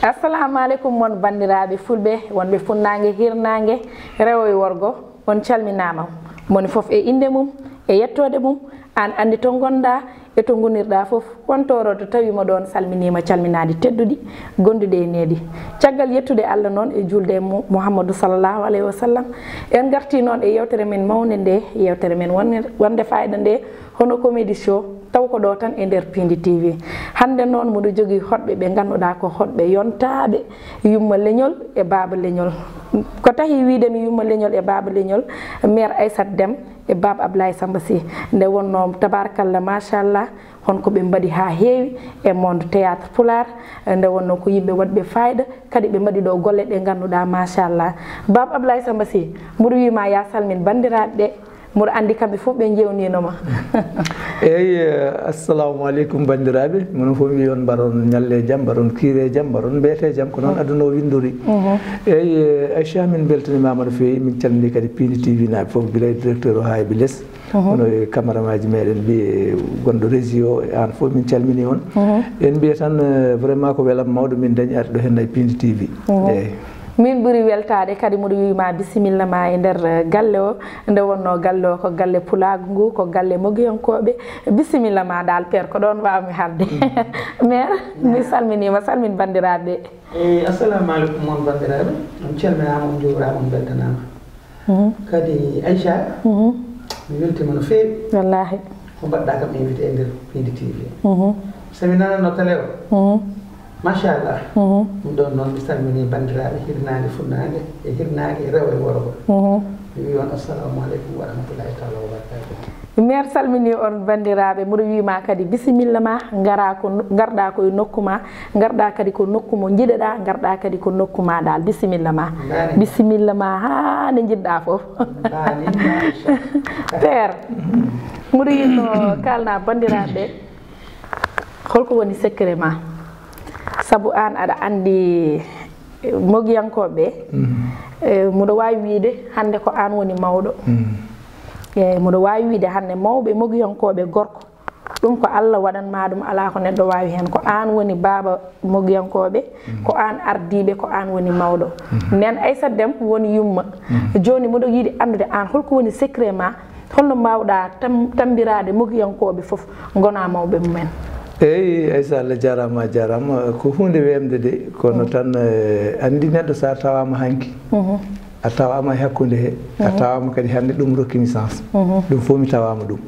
Assalamu alaikum mon bandiraɓe fulɓe wonɓe funnague hirnague rewo e worgo on calminama moni foof e inde mum e yettode mum an andi to gonɗa e to gonirɗa foof wontoro to tawima ɗon salminima calminade tedduɗi gonduɗe e needi caggal yettude Allah noon e julde e Muhammadou sallallahu alayhi wa sallam en garti noon e yewtere men mawde nde yewtere men wonde fayida nde hono comédie show taw ko ɗo tan e nder Pindi TV hande noon muɗo jogui hoɗɓe ɓe ganduɗa ko hoɗɓe yontaɓe yumma leñol e baba leñol ko tahi wiidemi yumma leñol e baba leñol mère Aissata Déme e baba Ablaye Samba Sy nde wonno tabarakallah machallah honko ɓe mbaɗi ha heewi e monde théâtre pular nde wonno ko yimɓe waɗɓe fayida kadi ɓe mbaɗi ɗo golle ɗe ganduɗa machallah baba Ablaye Samba Sy mboɗo wima ya salmin bandiraɓe ɗe mboɗo andi kamɓe fof ɓe jewninoma eyyi assalamu aleykum bandiraɓe mono fof wi on mbaɗon ñalle jaam mbaɗon kiire jaam mbaɗon mbiyete jaam ko noon aduna o windori eyyi Aïcha min beltanimama no fewi min calmini kadi Pindi TV naɓe foof guila e directeur o ha e less hono e camaramaji meɗen mbi gonɗo régi o an foof min calmini on en mbiya tan vraiment ko welam mawɗo min dañi arde ɗo henna e Pindi TV eyyi min ɓuuri weltade kadi mboɗo wima bisimilla ma e nder galle o nde wonno galle o ko galle pulagu ngu ko galle moguyankoɓe bisimilla ma dal père ko ɗon wawmi harde mère mi salminima salmin bandiraɓe eyyi assalamu aleykum moon bandiraɓe on calminama on juurama on beltanama kadi Aïcha mi weltima no fewi wallahi ko mbaɗɗa kam invité e nder Pindi TV somi nanano télé o machallah ɗum ɗon noon mi salmini bandiraɓe hirnage funnague e hirnage rewo e worgo mi wi on assalamu aleykum wa rahmatullahi taala wa barakatuh mère salmini on bandiraɓe mboɗo wima kadi bisimilla ma garɗa koye nokku ma garɗa kadi ko nokku mo jiɗeɗa garɗa kadi ko nokku ma dal bisimilla ma ha nde jiɗɗa foof père mboɗo yinno kalna bandiraɓe holko woni secret ma sabu an aɗa andi mogiyankoɓe mboɗo wawi wiide hande ko an woni mawɗo eyyi mboɗo wawi wiide hande mawɓe mogiyankoɓe gorko ɗum ko Allah waɗanma ɗum ala ko neɗɗo wawi hen ko an woni baba mogiyankoɓe ko an ardiɓe ko an woni mawɗo nden Aissata Déme woni yumma joni mboɗo yiiɗi andude an holko woni secret ma holno mbawɗa tambirade mogiyankoɓe foof gona mawɓe mumen eyyi Aïssa Allah jarama ko hunde wemde de kono tan andi neɗɗo sa tawama hanki a tawama hakkude he a tawama kadi hande ɗum rokkimi sens ɗum fof mi tawama ɗum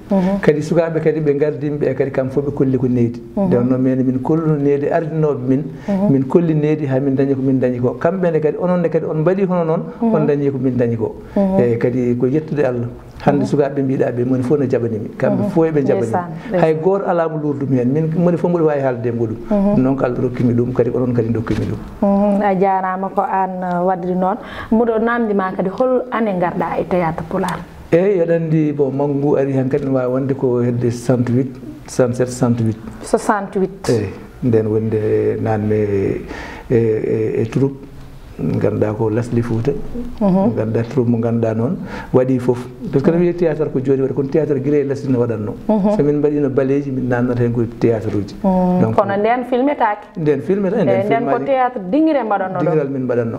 kadi sukaɓe kadi ɓe gardimiɓe kadi kam fof ɓe kolli ko needi nde wonno men min kolluno needi ardinoɓe min kolli needi ha min dañi ko min dañi ko kamɓene kadi ononne kadi on mbaɗi hono noon on dañi ko min dañi ko eyyi kadi ko yettude Allah hande sukaɓe mbiɗaɓe moni fof no jaɓanimi kamɓe fof eɓe jaɓanimi hay goto ala mo lurdumi hen min moni fof mboɗo wawi haalde mo ɗum noon ko Allah rokkimi ɗum kadi onon kadi dokkimi ɗum a jarama ko an wadri noon mboɗo namdima kadi hol ane garɗa e théâtre pular eyyi aɗa andi bon maggu ngu ari hen kadi ne wawi wonde ko hedde 68 67 68 eyyi nden wonde nanne e troupe ganduɗa ko Lasli Fouta ganduɗa troupe mo ganduɗa noon waɗi foof par ce que no wiye théâtre ko joni waɗi kono théâtre guila e Lasli no waɗatno somin mbaɗino baleji min nannata hen ko théâtre uji donc kono nden filmetake nden filmeta nden ko théâtre dinguire mbaɗanno ɗo dinguiral min mbaɗanno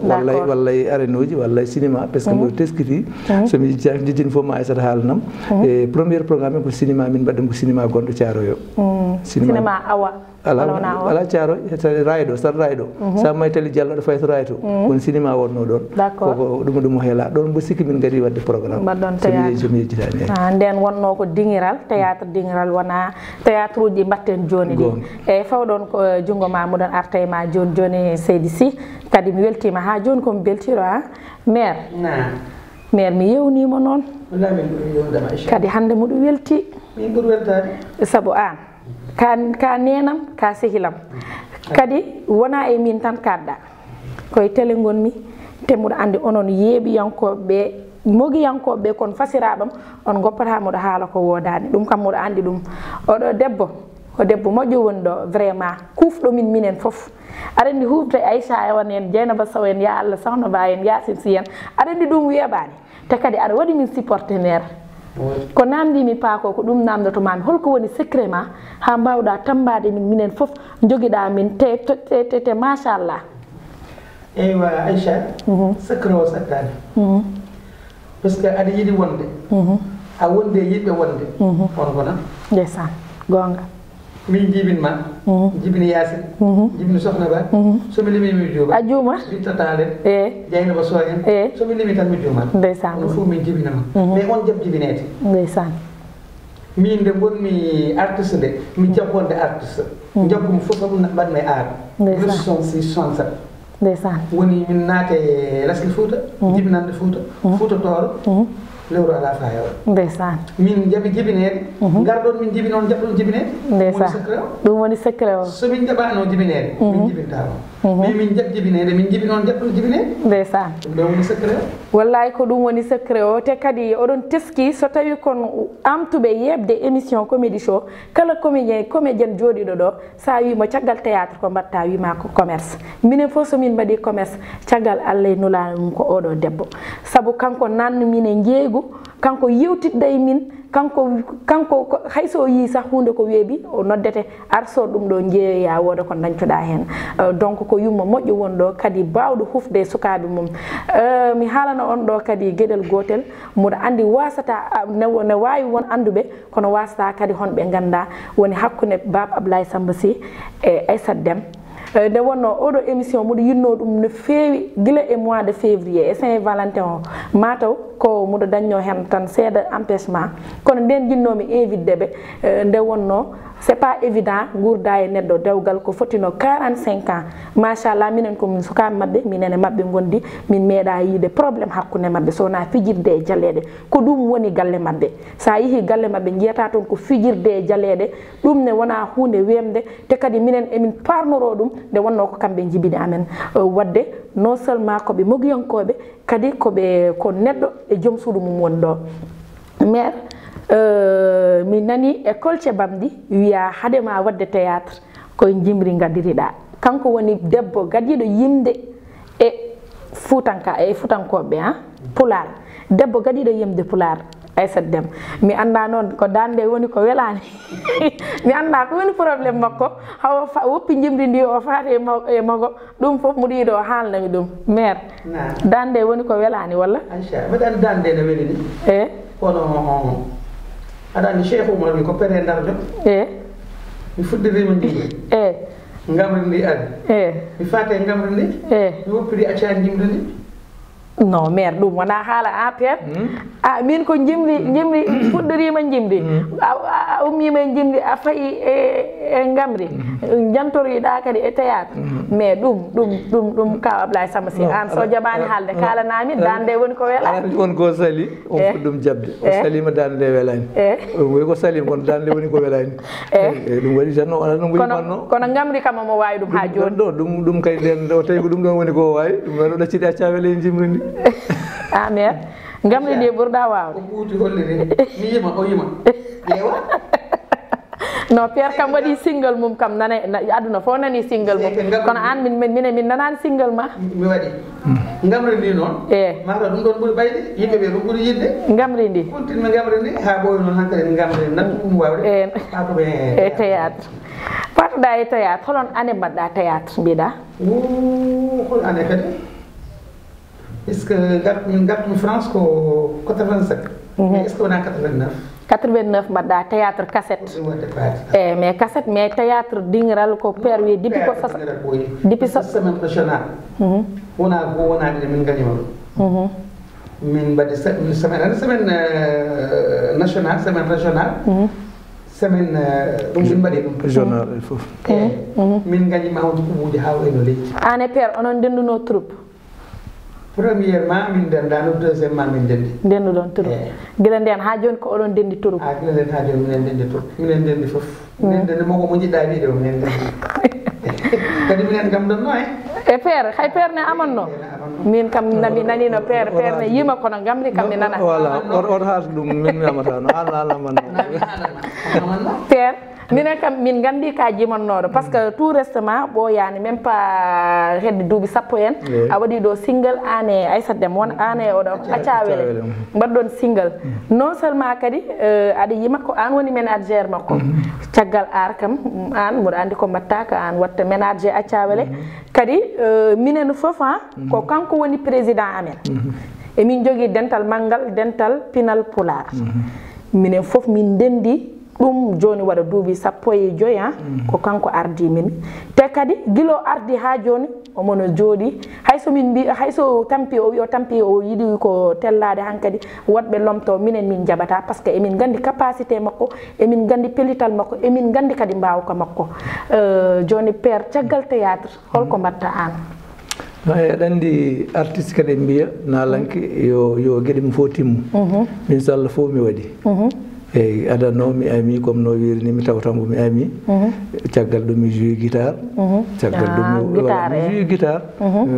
wallay arène uji wallay cinéma par ce que mbo teskiti somi jejjini fof ma Aissata haalanam e premier programme ko cinéma min mbaɗɗum ko cinéma gonɗo Thiaroye o cinéma awa ala Thiaroye rayɗo sar rayɗo sa may tali Diallo ɗo fayto ray to won cinéma wonno ɗon koko ɗum heela ɗon mbo sikki min gadi wadde programme mbaɗɗon somi yejjitani nden wonno ko dingiral théâtre dingiral wona théâtre uji mbatten joni ɗi eyyi fawɗon ko junggo ma muɗon arta e ma joni Seydi Sy kadi mi weltima ha joni komi beltiro ha mère mi yewnima noon kadi hande muɗo welti min ɓuuri weltade saabu an ka nenam ka sehilam kadi wona e min tan kadɗa koye télé gonmi te mboɗo andi onon yeeɓiyankoɓe mogiyankoɓe kon fasiraɓam on goppata moɗo haala ko wodani ɗum kam moɗo andi ɗum oɗo debbo ko debbo moƴƴo woni ɗo vraiment kufɗo min minen foof aɗa andi hufde Aïcha ewan en Dieynaba Sow en ya Allah Sokhna Ba en Yacine Sy en aɗa andi ɗum weeɓani te kadi aɗa waɗi min supporté mère ko namdimi paako ko ɗum namdoto mami holko woni secret ma ha mbawɗa tambade min minen fof joguiɗa min te machallah. eywa Aïcha secret o sattani par ce que aɗa yiiɗi wonde a wonde yiɗɓe wonde on gona ndeysan gonga min jibinma jibini Yasin jibini Sokhna Ba somi limi mi juuma a juuma Bintatalen Dieynaba Sow en somi limi tan mi juumat ndeysan on fof min jibinama mais on jab jibinede ndeysan min nde gonmi artiste nde mi jabbonde artiste jabbomi fof ɗum mbaɗmi e art 66 ndeysan woni min naate Laskil Fouta jibinande Fouta Tooro lewru ala fayowo ndeysan min jaɓi jibinede garɗon min jibi noon jaɓɗon jibinede ndeysan ɗum woni secret o somin jaɓano jibinede min jibintama mais min jaɓ jibinede min jibi noon jaɓɗon jibinede ndeysan ɗum ɗo woni secret o wallahi ko ɗum woni secret o te kadi oɗon teski so tawi kon amtuɓe yebde émission comédie show kala comédien jooɗiɗo ɗo sa wimo caggal théâtre ko mbatta wima ko commerce minen fof somin mbaɗi commerce caggal Allah e nulano mum ko oɗo debbo saabu kanko nannumin e jeeygu kanko yewtidɗa e min kanko hayso yi sah hunde ko weeɓi o noddete arso ɗum ɗo jeeya woda ko dañcoɗa hen donc ko yumma moƴƴo won ɗo kadi bawɗo hufde sukaɓe mum mi haalana on ɗo kadi gueɗel gotel mboɗo andi wasata ne wawi won anduɓe kono wasata kadi honɓe ganda woni hakkude Baba Ablaye Samba Sy e Aissata Déme nde wonno oɗo émission muɗo yinno ɗum no feewi guila e mois de février e Saint Valentin o mataw ko muɗo dañno hen tan seeɗa empêchement kono nden jinnomi invité ɓe nde wonno c'est pas évident gurda e neɗɗo dewgal ko fotino 45 ans machallah minen komin sukaɓe mabɓe minen e mabɓe gondi min meeɗa yiide probléme hakkude mabɓe sowona fijirde e jaleɗe ko ɗum woni galle mabɓe sa yeehi galle mabɓe jiyata toon ko fijirde e jaleɗe ɗum ne wona hunde wemde te kadi minen emin parnoro ɗum nde wonno ko kamɓe jibini amen wadde non seulement koɓe mogiyankoɓe kadi ko neɗɗo e joom suudu mum woni ɗo maire mi nani école ce bamdi wiya hadema wadde théâtre koye jimri gaddiriɗa kanko woni debbo gadiɗo yimde e futankoɓe pular debbo gadiɗo yimde pular Aissata Déme mi anda noon ko dande woni ko welani mi anda ko woni probléme makko hawa woppi jimri ndi o faati e mago ɗum foof muɗo yiiɗo o haalnami ɗum maire dande woni ko welani walla Aïcha mbaɗa andi dande ne weli ni kono aɗa andi Cheikh Oumar wi ko pere darjo mi fuɗɗirima jimri ngamri ndi ari mi faate ngamri ndi mi woppiri accani jimri ndi non maire ɗum wona haala APR min ko jimri fuɗɗorima jimri a ummima e jimri a fayi e ngamri jantoriɗa kadi e théâtre mais ɗum kaw Ablaye Samba Sy an so jaɓani haalde kalanami dande woni ko welani won ko sali on fuɗɗum jabde o salima dande nde welani woy ko salima kono dande woni ko welani ɗum waɗi tan ona ɗum wimanno kono ngamri kam omo wawi ɗum ha joni ɗo ɗum kay nden o tawi ko ɗum ɗon woni ko wawi ɗum ɗon o ɗacciti acca wele e jimri ndi maire ngamri ndi ɓurɗa wawde ko ɓuuti holliri mi yima o yima ƴeewa non Pierre kam waɗi single mum kam nana aduna fof nani single mum kono an min nanani single ma mi waɗi ngamri ndi noon mataw ɗum ɗon ɓuuri ɓayde yimɓe ɓe ɗum ɓuuri yidde ngamri ndi continue ngamri ndi ha ɓooyi noon hankkadi ngamri nattu ɗum wawde patuɓe e théâtre patuɗa e théâtre holon année mbaɗɗa théâtre mbiɗa hol année kadi est ce que min gartumi France ko 87 mais est ce que wona 89 89 mbaɗɗa théâtre cassette mais cassette mais théâtre dingiral ko père wi depuis semaine régional wona goo wona ɗiɗi min gañima ɗum min mbaɗi semaine national semaine régional semaine ɗum min mbaɗi ɗum journal fof min gañima on kuɓuji ha wayno leydi an e père onon ndenduno troupe premièrement min dendano deuxièmement min dendi denduɗon troupe guila nden ha joni ko oɗon dendi troupe guila nden ha joni minen dendi troupe minen dendi foof minen dendi moko mo jiɗɗa wiide o minen dendi kadi minen kam ɗonno e père hay père ne amanno min kam mi nanino père ne yima kono gamri kam mi nana voilà on haata ɗum min mi amatano an amanno père minen kam min gandi ka jimonnoɗo par ce que tout récemment ɓoyani même pas hedde duuɓi sappo en a waɗi ɗo single an e Aissata Déme won an e oɗo Accawele mbaɗɗon single non seulement kadi aɗa yima ko an woni ménagére makko caggal ar kam an mboɗo andi ko mbatta ka an watta ménager Accawele kadi minen foof ko kanko woni président amen emin jogui dental manggal dental pinal pular minen foof min dendi ɗum joni waɗa duuɓi sappo e joyi ko kanko ardi min te kadi guilo ardi ha joni omono jooɗi hayso min mbi hayso tampi o wi o tampi o yiɗi ko tellade hankadi woɗɓe lomto minen min jaɓata par ce que emin gandi capacité makko emin gandi pellital makko emin gandi kadi mbawka makko joni père caggal théâtre holko mbatta an aɗa andi artiste kadi mbiya nalanke yo gueɗe mum fof timmu min so Allah fof mi waɗi eyyi adanno mi ami comme no wirini mi tawtanmo mi ami caggal ɗum mi joue guitare caggal ɗum mi joue guitare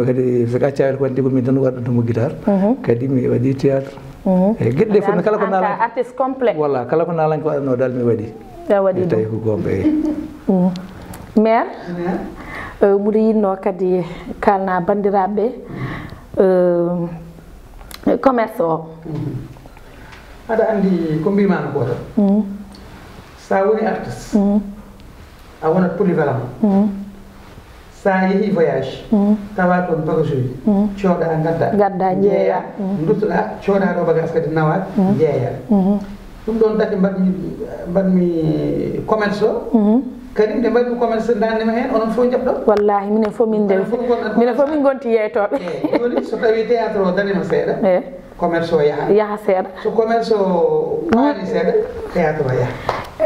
kadi so Accawele ko wandi ko min tan waɗantomo guitare kadi mi waɗi théâtre eyyi gueɗe ɗe fof kala ko nalanke artiste complet voilà kala ko nalanke waɗanno dal mi waɗi tawi ko gonga eyyi maire mbiɗo yinno kadi kalna bandiraɓe commerce o aɗa andi ko mbimano ko tan sa woni artiste a wonat polyvalent sa yeehi voyage tawa toon bagage uji cooɗa gadda jeeya duttoɗa cooɗa ɗo bagage kadi nawa jeeya ɗum ɗon taki mbaɗmi commerce o kadi nde mbaɗmi commerce dandema hen onon fof jaɓɗon wallahi minen fof min minen fof min gonti yeytoɓe joni so tawi théâtre o danima seeɗa commerce o yaha seeɗa so commerce o faani seeɗa théâtre o yaha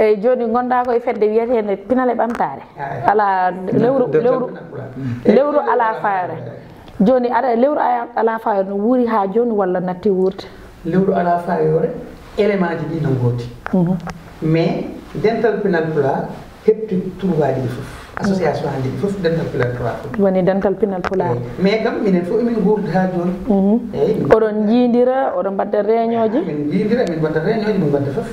eyyi joni gonɗa koye fedde wiyetede pinale ɓamtare ala lewru ala fayre joni aɗa lewru ala fayre no wuuri ha joni walla natti wurde lewru ala fayore élément ji ɗi no gooti mais dental pinal pula hepti trouvaji ɗi foof association hande ɗi foof dental pinal pula woni dental pinal pula mais kam minen fof emin guurda ha joni eyyi oɗon jiidira oɗon mbadda réunion ji min jiidira min mbadda réunion ji min mbadda foof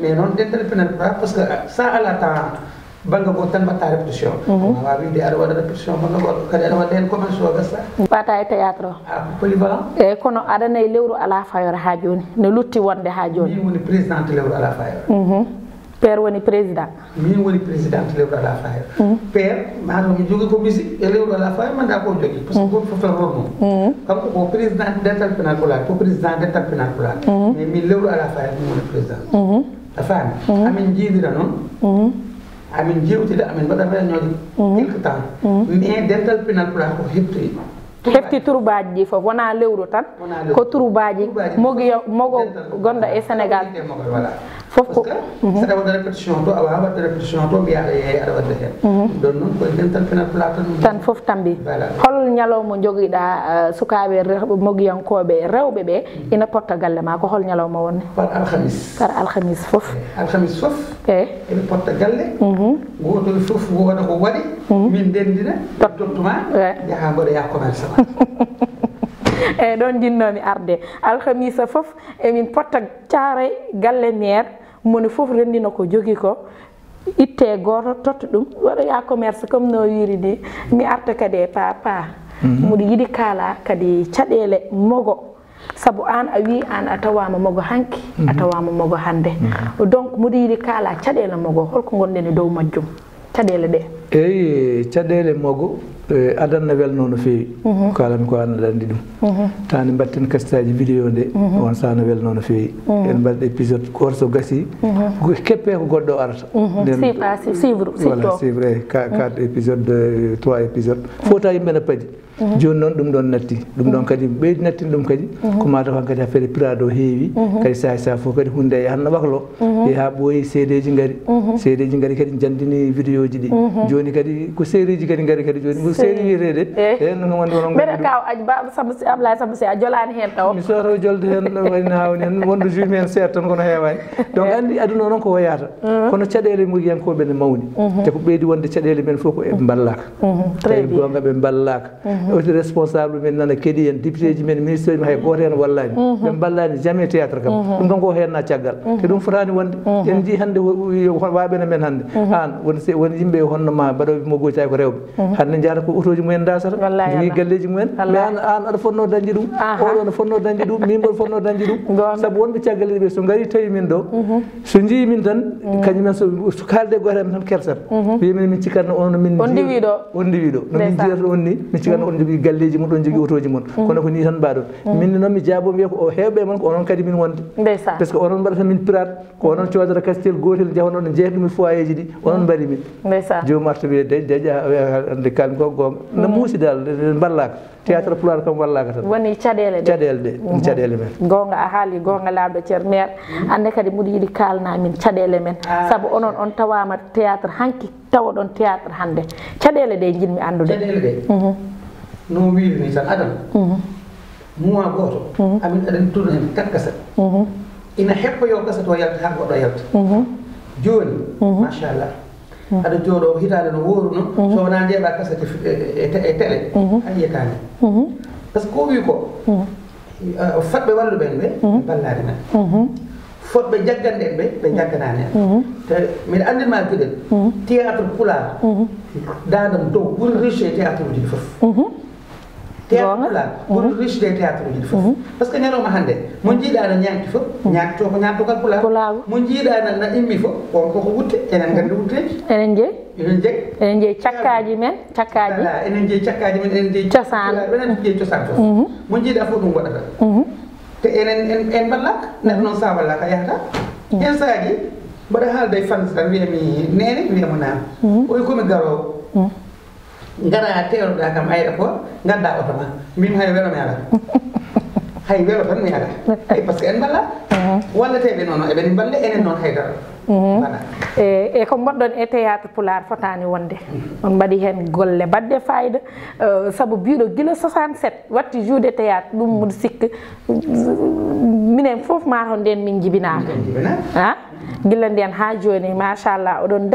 mais noon dental pinal pula par ce que sa ala temps bangga goto tan mbatta répétition ma wawi wiide aɗa waɗa répétition bangga goɗo kadi aɗa waɗa hen commerce o gasta ɓata e théâtre o polyvalent eyyi kono aɗa nayi lewru ala fayore ha joni no lutti wonde ha joni min woni présidente lewru ala fayore père woni président min woni présidente lewru ala fayre père mataw mi jogui ko musique e lewru ala fayre manda ko jogui par ce que goto foof tan rol mum kanko ko président dental penal pulaar ko président dental penal pulaar mais min lewru ala fayre min woni président a faami amin jiidira noon amin jewtida amin mbaɗa réunion ji quelque temps mais dental penal pulaar ko hefti troubaji ɗi foof wona lewru tan ko troubaji mogo gonɗo e Sénégal fof ko saɗa waɗa répétition to a wawa wadde répétition to mbiya aɗa yeeya aɗa wadde hen ɗon noon koye dental penal pula tan foof tambi hol ñalawma joguiɗa sukaɓe mogiyankoɓe rewɓe ɓe ina porta galle ma ko hol ñalawma wonne par alhamis foof alhamis foof eɓe porta galle goto foof woda ko waɗi min ndendina tottuma jaaha mbaɗa ya commerce ma eyyi ɗon jinnomi arde alhamisa foof emin potta caare galle maire moni foof rendino ko jogui ko itte goto totta ɗum waɗa ya commerce comme no wiri ni mi arta kadi e papa mbiɗo yiiɗi kaala kadi caɗele mogo saabu an a wi an a tawama mogo hanki a tawama mogo hande donc mbiɗo yiiɗi kaala caɗele mogo holko gonɗen e dow majjum caɗele ɗe eyyi caɗele mogo adanna welno no fewi kalami ko an aɗa andi ɗum tani mbatten kastaji vidéo nde on sano welno no fewi en mbaɗɗo épisode goto so gasi keppe ko goɗɗo arata voilà suivre eyyi 4 épisode 3 épisode fota yimɓe ne paadi joni noon ɗum ɗon natti ɗum ɗon kadi ɓeydi nattini ɗum kadi ko mataw han kadi affaire pirade o heewi kadi sa fof kadi hunde e yahanno ɓaklo e ha ɓooyi seedeji gaari kadi jandini vidéo ji ɗi joni kadi ko série ji kadi gaari kadi joni seedi wiyeteede en non wonde onon mbeɗa kaw aji ba Ablaye Samba Sy a jolani hen taw mi soto jolde hen wayno hawni hen wonde jumi men seeɗa tan kono heewani donc andi aduna noon ko wayata kono caɗele mugiyankoɓe ne mawni te ko ɓeydi wonde caɗele men fof ko eɓe ballaka tawi gonga ɓe ballaka aussi responsable men nana keeɗi hen député ji men ministre ji hay goto hen wallani ɓe ballani jamais théâtre kam ɗum ɗon ko henna caggal te ɗum fotani wonde en jii hande waɓene men hande an woni yimɓe honnoma mbaɗoɓe moggoji tawi ko rewɓe hande jara ko auto ji mumen dasata jogui galleji mumen mais an aɗa fonno dañde ɗum oɗo ne fonno dañde ɗum min mboɗo fonno dañde ɗum saabu wonɓe caggal ɓe so gari tawi min ɗo so jii min tan kañumen so kalde goto hen tan kersat wimin min cikatno on min on ndiwiɗo no min jiyata on ni min cikatno on jogui galleji mon ɗon jogui auto ji mon kono ko ni tan mbaɗon min noon mi jaabo wiya ko hewɓe mon ko onon kadi min wonde par ce que onon mbaɗata min pirate ko onon codata kastel gotel jahon ɗon jeeya ɗum e foyer ji ɗi onon mbaɗi min jomum arta wiye deƴa ande kalmi ko gonga no muusi dal ballaka théâtre pulaar kam wallaka tan woni caɗele ɗe caɗele men gonga a haali gonga laaɓɗo ceer maire ande kadi mbiɗa yiiɗi kalna min caɗele men saabu onon on tawama théâtre hanki tawa ɗon théâtre hande caɗele ɗe jinmi andude caɗele ɗe no wirini tan adam mois goto amin aɗen tourne hen 4 kaset ina heppoyo kaset o yalta ha goɗɗo yalta joni machallah aɗa jooɗo hitande no woruno so wona njeeɓa kasete e télé a yiyatani par ce que ko wi ko fotɓe walluɓen ɓe ballade men fotɓe jagganɗe en ɓe jagganani en te mbiɗa andinma gueɗel théâtre pulaar dadam dow ɓuuri riche e théâtre uji ɗi foof théâtre pulaar ɓuuri riche de théâtre uji ɗi foof par ce que ñalawma hande mo jiiɗa no ñaagti fof ñaagto ko ñaagtogal pulaar mo jiiɗa no immi fof on koko wutte enen gandi wutteji enen jeeyi cakkaji men cakkaji enen jeeyi cakkaji men enen jeeyi cosaan enen jeeyi cosaan fof mo jiiɗa fof ɗum waɗata te enen en ballaka neɗɗo noon sa wallaka yahata hen saaji mbaɗa haalda e fans tan wiyami nene wiyamo naam oyi komi garowo gara tewnoɗa kam aéroport gadda oto ma min hay welo mi ala hay welo tan mi ala ay par ce que en balla wallateɓe noon eɓen balle enen noon haydara e ko mbaɗɗon e théâtre pulaar fotani wonde on mbaɗi hen golle badde fayida saabu biɗo guila 67 watti joude théâtre ɗum mbiɗa sikka minen foof mataw nden min jibinaka guila nden ha joni machallah oɗon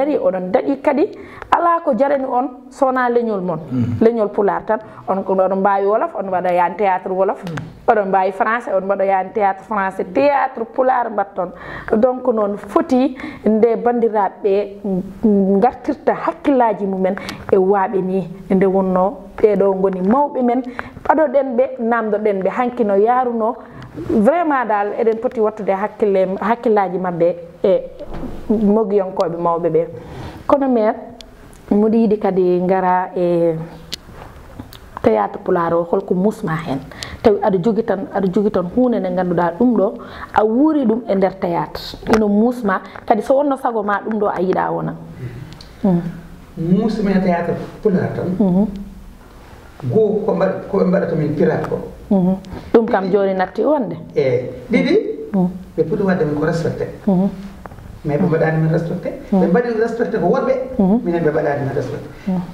daɗi kadi ala ko jarani on sowona leñol moon leñol pulaar tan on ko oɗon mbawi wolof on mbaɗa yani théâtre wolof oɗon mbawi français on mbaɗa yani théâtre français théâtre pulaar mbatton donc noon foti nde bandiraɓe gartirta hakkillaji mumen e waaɓe ni nde wonno ɓeɗo goni mawɓe men paɗoɗen ɓe namdoɗen ɓe hanki no yaruno vraiment dal eɗen poti wattude hakkillaji mabɓe e mogiyonkoɓe mawɓe ɓe kono maire mbiɗa yiiɗi kadi gara e théâtre pulaar o holko musma hen tawi aɗa jogui tan hunde nde ganduɗa ɗum ɗo a wuuri ɗum e nder théâtre ino musma kadi so wonno sago ma ɗum ɗo a yiiɗa wona musma e théâtre pulaar tan goo koɓe mbaɗata min pirate ko ɗum kam joni natti wonde ɗiɗi ɓe poti wadde min ko respecté mais ɓe mbaɗani min respecté ɓe mbaɗi respecté ko woɗɓe minen ɓe mbaɗani min respecté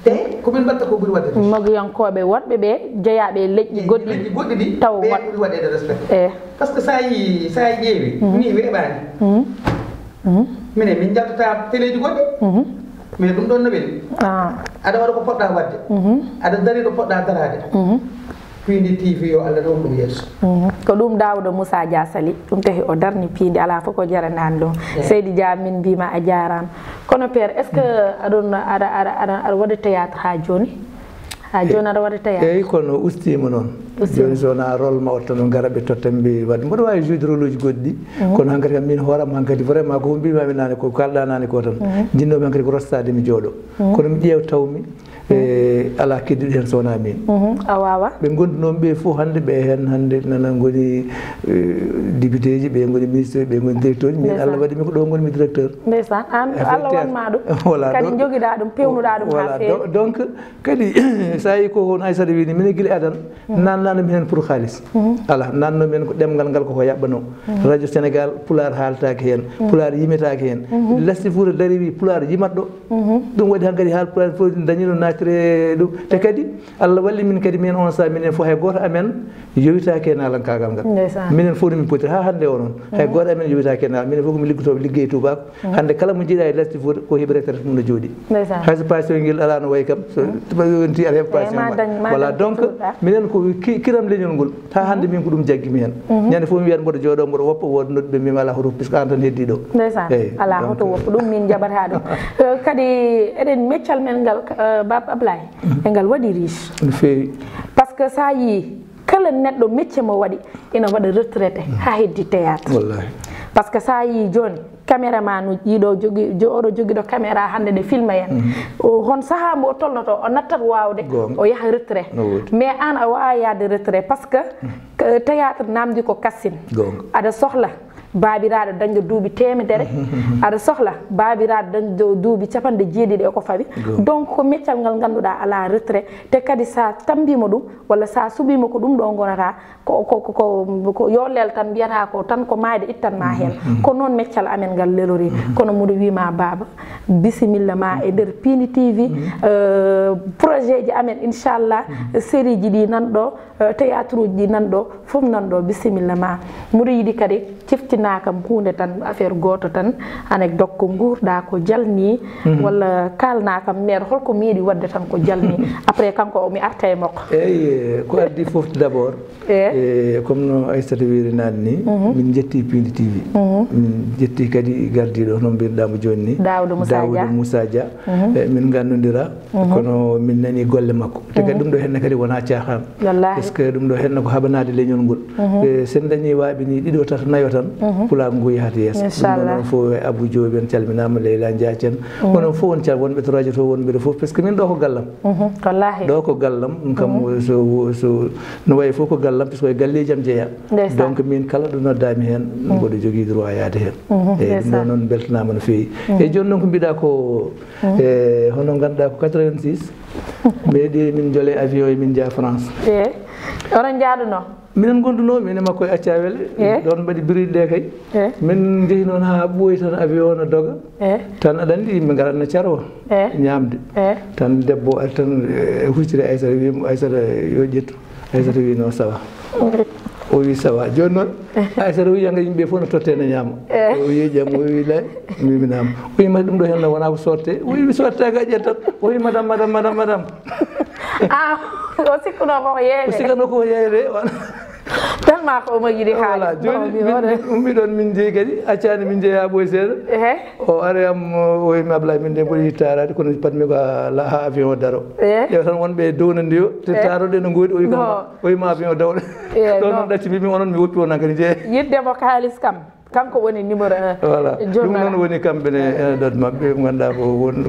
te komin mbatta ko ɓuuri wadde mogiyankoɓe woɗɓe ɓe jeeyaɓe leƴƴi goɗɗi ɗi taw ɓe ɓuuri waɗede respecté par ce que sa yi ƴeewi ni weeɓani minen min jaltata téléji goɗɗi mais ɗum ɗon no weeli aɗa waɗa ko poɗɗa wadde aɗa dari ɗo poɗɗa darade piindi TV yo Allah ɗon ɗum yeeso ko ɗum Daouda Moussa Dia Sali ɗum tahi o darni piindi ala fof ko jaranani ɗum Seydi Dia min mbima a jarama kono père est ce que aɗon aɗa waɗa théâtre ha joni aɗa waɗa théâtre eyyi kono ustima noon joni sowona rôle ma otta noon gara ɓe tottan mbi wadde mboɗo wawi joude rôle uji goɗɗi kono hankkadi kam min hooram hankkadi vraiment koko mbimami nane ko kalɗa nane ko tan jinnomi hankkadi ko rostade mi jooɗo kono mi ƴeew tawmi ala keddiɗo hen sowona min a wawa ɓe gondunomi ɓe fof hande ɓe hen hande nana goni député ji ɓe goni ministre ɓe goni directeur ji min Allah waɗimi ko ɗo gonmi directeur ndeysan an Allah wanma ɗum voilà kadi joguiɗa ɗum pewnuɗa ɗum ha fewi donc kadi sa yi ko on Aissata wini mine guila adan nannanomi hen pour halis ala nannomi hen ko ɗemgal ngal koko yaɓɓano radio Sénégal pulaar haaltaki hen pulaar yimetaki hen lesdi Fouta dari wi pulaar yimat ɗo ɗum waɗi hankkadi haal pulaar fof dañino naati sacré ɗum te kadi Allah walli min kadi min on sa minen fof hay goto amen yowitake e nalankagal ngal minen fof min poti ha hande o noon hay goto amen yowitake e nal minen fof komi liggotoɓe liggey tubako hande kala mo jiiɗa e lesdi Fouta ko heeɓi retraite mum no jooɗi hayso passion ngel ala no way kam so wonti aɗa heeɓa passion ma voilà donc minen ko kiram leñol ngol ha hande min ko ɗum jaggimi hen ñande fof mi wiyat mboɗo jooɗo mboɗo woppa woda nodduɓe mbima ala hoto puisque an tan heddi ɗo ala hoto woppa ɗum min jaɓata ɗum kadi eɗen meccal men ngal Baba Ablaye e ngal waɗi riche no fewi par ce que sa yi kala neɗɗo métier mo waɗi ina waɗa retraité ha heddi théâtre wallahi par ce que sa yi joni caméraman uji ɗiɗo jogui oɗo joguiɗo caméra hande ɗe filma en hon saaha mo tolnoto o nattat wawde o yaaha retrait mais an a wawa yaade retrait par ce que théâtre namdi ko kassin aɗa sohla babiraɗo dañɗo duuɓi temedere aɗa sohla babiraɗo dañɗo duuɓi capanɗe jeeɗiɗi eko fawi donc ko meccal ngal ganduɗa ala retrait te kadi sa tambima ɗum walla sa suɓima ko ɗum ɗo gonata ko yollel tan mbiyata ko tan ko mayde ittanma hen ko noon meccal amen ngal lelori kono muɗo wima Baba bisimilla ma e nder Pini TV projet ji amen inchallah série ji ɗi nanɗo théâtre uji ɗi nanɗo foof nanɗo bisimilla ma muɗo yiiɗi kadi ciftinakam hunde tan affaire goto tan anecdote ko guurɗa ko jalni walla kalnakam maire holko mi yiiɗi wadde tan ko jalni après kanko mi arta e makko eyyi ko addi foof d' abord comme no Aissata wiri nane ni min jetti Pini TV min jetti kadi gardiɗo no mbirɗamo joni ni Daoudou Moussa Dia min gandodira kono min nani golle makko te kadi ɗum ɗo henne kadi wona caahan par ce que ɗum ɗo henne ko haɓanade leñol ngol sen dañi waaɓi ni ɗiɗo tata nayo tan pulago ngu yahata yeeso ɗum noon fof e Abou Diobi en calminama Leyla Ndiathien onon fof on cal wonɓe to radio to wonɓe fof par ce que min ɗo ko gallam ɗo ko gallam ɗum kam so no wayi fof ko gallam puisque koye galleji am jeeya donc min kala ɗo noddami hen mboɗo jogui droit yaade hen eyyi ɗum ɗo noon beltanama no fewi eyyi joni noon ko mbiɗa ko hono ganduɗa ko 86 meeɗi min joole avion e min jaa France oɗon jaaɗuno minen gonduno min e makko e accawele ɗon mbaɗi biriɗe ɗe kay min jeehi noon ha ɓooyi tan avion no doga tan aɗa andi yimɓe garatno carwa ñamde tan debbo ari tan hucciri Aissata wimo Aissata yo ƴettu Aissata wi no sawa o wi sawa joni noon Aissata wi yanga yimɓe fof no totte no ñaama o wi jaam o wi lay miminama o wi mati ɗum ɗo hen wona ko sorte o wi mi sottaka ƴettat o wi madame o sikkuno koko yeeyde o sikkano koko yeeyde tellement ko omo yiiɗi haala joni ummi ɗon min jeeyi kadi accani min jeeyi ha ɓooyi seeɗa o ari am o wimi Ablaye min de mboɗi hittarade kono patmi ko ha avion o daro ƴeewa tan wonɓe downandi o te taroɗe no goodi o wima avion o dawɗe ɗon noon ɗacci mbimi onon mi woppi onon kadi jeeyi yiddemo kalis kam kanko woni numéro 1 voilà ɗum noon woni kamɓene ene ɗon maɓɓe ɓe ganduɗa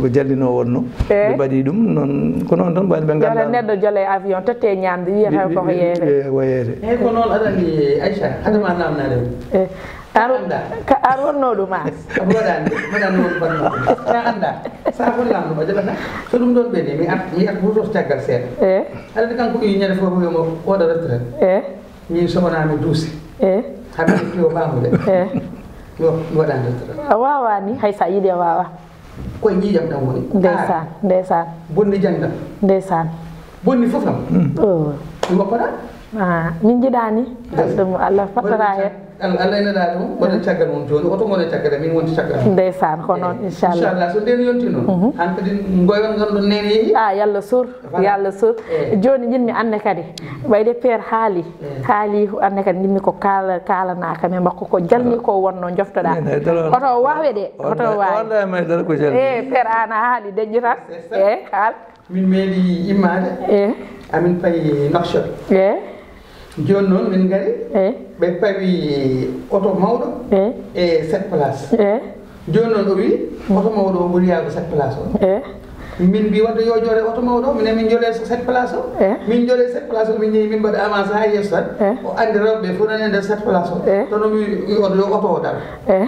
ko jallino wonno ɓe mbaɗi ɗum noon ko noon tan mbaɗi ɓe ganduɗa neɗɗo joole avion totte ñamde wiyata koko yeere woyeede eyyi ko noon aɗa andi Aïcha hadema namnade ar wonno ɗuma waɗani won banno sa anda sa ko lamɗo o jaɓata so ɗum ɗon ɓeni mi at hutos caggal seeɗa aɗa kanko ɓi ñande fof wimo oɗo retraite min soɓanami duusi haɓe kewo ɓamude yo mi waɗani retraite a wawa ni hay sa yiiɗi a wawa koye jiijam tan woni ndeysan bonni jangdam ndeysan bonni fof kam mi goppaɗa min jiɗani ɗum Allah fattata hen Allah ene ɗum wonen caggal mum joni oto gonen caggata min wonti caggal ndeysan ko noon inchallah so nden yonti noon han kadi goywan gon ɗon nene yeehi yallah sur joni jinmi anne kadi ɓayde père haali anne kadi jinmi ko kalanaka men makko ko jalni ko wonno joftoɗa oto wawe de oto wawi père an a haali deƴƴi tan haal min meeɗi immade amin payi Nouakchott joni noon min gari ɓe pawi oto mawɗo e 7 place joni noon o wi oto mawɗo o ɓuuri yaade 7 place o min mbi wadde yo joore oto mawɗo minen min joole 7 place o min joole 7 place o min jeehi min mbaɗa avancé ha yesso tan o andi rewɓe fof nani e nder 7 place o tono wi oɗo yo oto o dara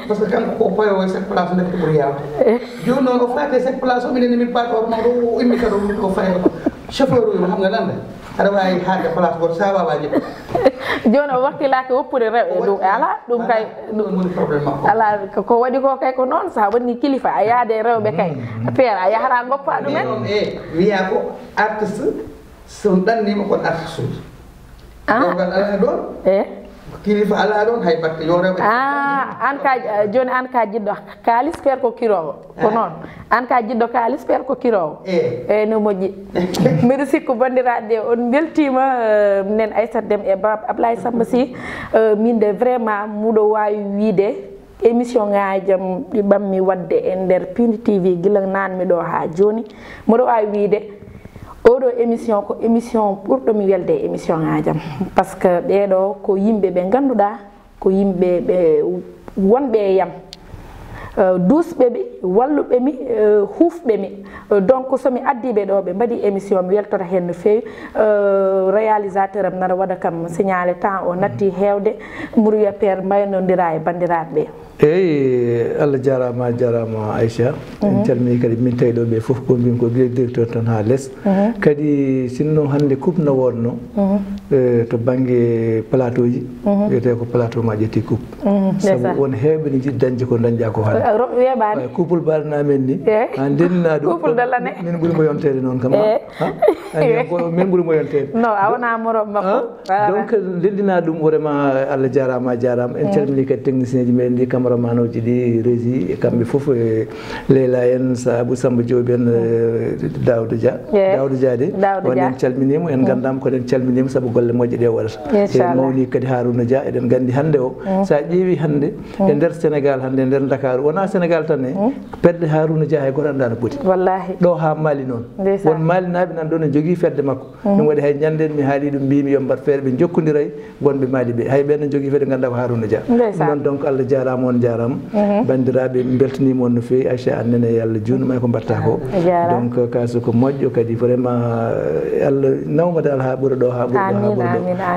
par ce que kanko ko payowo e 7 place o ndefte ɓuuri yawde joni noon o fate 7 place o minen min paata oto mawɗo o immi kadi o fayi chauffeur uyo xam nga landa aɗa wawi haade place goto sa wawa jeeɓa joni o wakkilaki woppude rewɓe ɗum ala ɗum kay ala ko waɗi ko kay ko noon sa woni kilifa a yaade rewɓe kay feere a yahata goppa ɗumen wiya ko artiste so ɗannima kon artiste uji ɗogal ala ɗon kilifa ala ɗon hay batte yo rewɓe an ka joni an ka jiɗɗo kalis feere ko kirowo ko noon an ka jiɗɗo kalis feere ko kirowo eyyi no moƴƴi mbiɗa sikku bandiraɓe ɗe on beltima nen Aissata Déme e Baba Ablaye Samba Sy min de vraiment muɗo wawi wiide émission ngajam ɗi ɓammi wadde e nder Pindi TV guila nanmi ɗo ha joni mbiɗo wawi wiide oɗo émission ko émission ɓurɗomi welde émission ngajam par ce que ɓeɗo ko yimɓe ɓe ganduɗa ko yimɓe ɓe wonɓe e yam dusɓe ɓe walluɓe mi hufɓe mi donc somi addiɓe ɗo ɓe mbaɗi émission mi weltota hen no fewi réalisateur am nara waɗa kam signalé temps o natti hewde mboɗo wiya père mbaynodira e bandiraɓe ɓe eyyi Allah jarama Aïcha en calmini kadi min tawi ɗo ɓe foof ko mbimi ko directeur tan ha less kadi sinno hande coupe no wonno to banggue plateau ji wiyete ko plateau ma ƴetti coupe saabu won hewɓe ne jiɗi dañde ko dañƴa ko hande weeɓani couple baɗanamen ni ha ndennina ɗum couple dallane min ɓuuri mo yontede noon kam min ɓuuri mo yontede non a wona moroɓe makko donc ndenndina ɗum vraiment Allah jarama en calmini kadi technicien ji men ndi cameraman oji ɗi régie e kamɓe foof e Leyla en Abou Samba Diop en Daoudou Dia de on en calminimo en gandama koɗen calminimo saabu golle moƴƴe ɗe waɗata e mawni kadi Harouna Dia eɗen gandi hande o sa ƴeewi hande e nder Sénégal hande e nder Dakar wona Sénégal tan e pedde Harouna Dia hay goto anda no poti wallahi ɗo ha Mali noon won Mali naaɓe nan ɗo ne jogui fedde makko ɗum waɗi hay ñanden mi haali ɗum mbimi yo mbat feere ɓe jokkodiray wonɓe Mali ɓe hay ɓen ne jogui fedde ganda ko Harouna Dia ɗum donc Allah jarama on jarama bandiraɓe beltanima on no fewi Aïcha annene e Allah junuma ko mbatta ko donc kaso ko moƴƴo kadi vraiment Allah nawmadal ha ɓuura ɗo ha ɓuura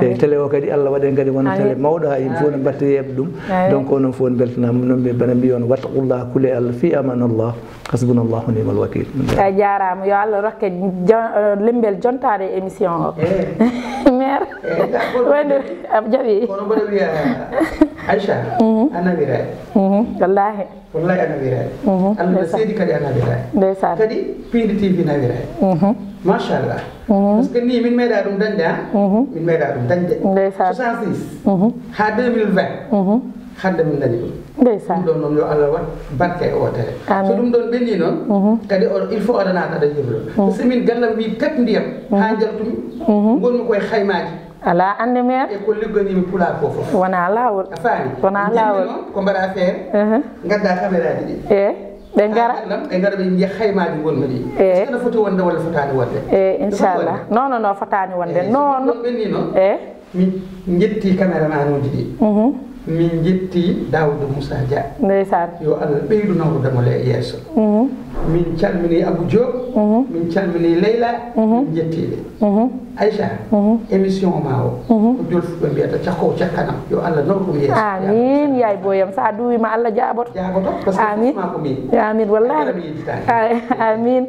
ɗo e télé o kadi Allah waɗen kadi wona télé mawɗo ha yimɓe fof ne mbatta yeɓe ɗum donc onon fof ne beltanama noon ɓe bana mbi on wattaqullah kuule Allah fi amanallah hasbunallahu nimal wakil a jarama yo Allah rokke lembel jontade émission o maire wonde am jaɓi kono mboɗo wiya Aïcha annabiray wallahi annabiray Allah seedi kadi annabiray ndeysan kadi Pindi TV nawiray machallah par ce que ni min meeɗa ɗum dañde min meeɗa ɗum dañde 66 ha 2020 hande min dañi ɗum ndeysan ɗum ɗon noon yo Allah wat barke e o télé so ɗum ɗon ɓenni noon kadi il faut oɗa naata aɗa yirlo par ce que min gallam wi tek ndiyam ha jaltumi gonmi koye haymaji ala ande maire e ko ligganimi pulaar ko fof wona lawol a faami wona lawol ko mbaɗa feere gadda caméra ji ɗi ɓe gara ɓe gara ɓe jiiya haymaji gonmi ɗi est ce que no foti wonde walla fotani wonde inchallah non fotani wonde non ɗon ɓenni noon min jetti caméraman uji ɗi min jetti Daoudou Moussa Dia ndeysan yo Allah ɓeydu nawrudemo le yesso min calmini Abou Diop min calmini Leyla min jettiɓe Aïcha émission ma o ko jolfuɓe mbiyata cakkowo cakkanam yo Allah nawɗum yesso amin yaay boyam sa duwima Allah jaɓoto par ce que ma ko min amin wallahi amin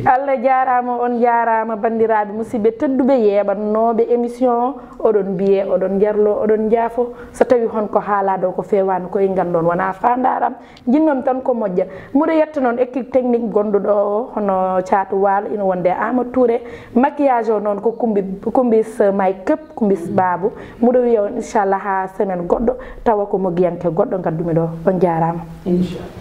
Allah jarama on jarama bandiraɓe musidɓe tedduɓe yeɓannoɓe émission oɗon mbiye oɗon jarlo oɗon jaafo so tawi honko haalaɗo ko fewani koye gandon wona fandaram jinnomi tan ko moƴƴa mbiɗo yetta noon équipe technique gonɗuɗo o hono Thiatou Walo ina wonde Amadou Touré maquillage o noon ko kumbis make up kumbis Babou mbiɗo wiya on inchallah ha semaine goɗɗo tawa ko mo guiyanke goɗɗo gaddumi ɗo on jarama inchallah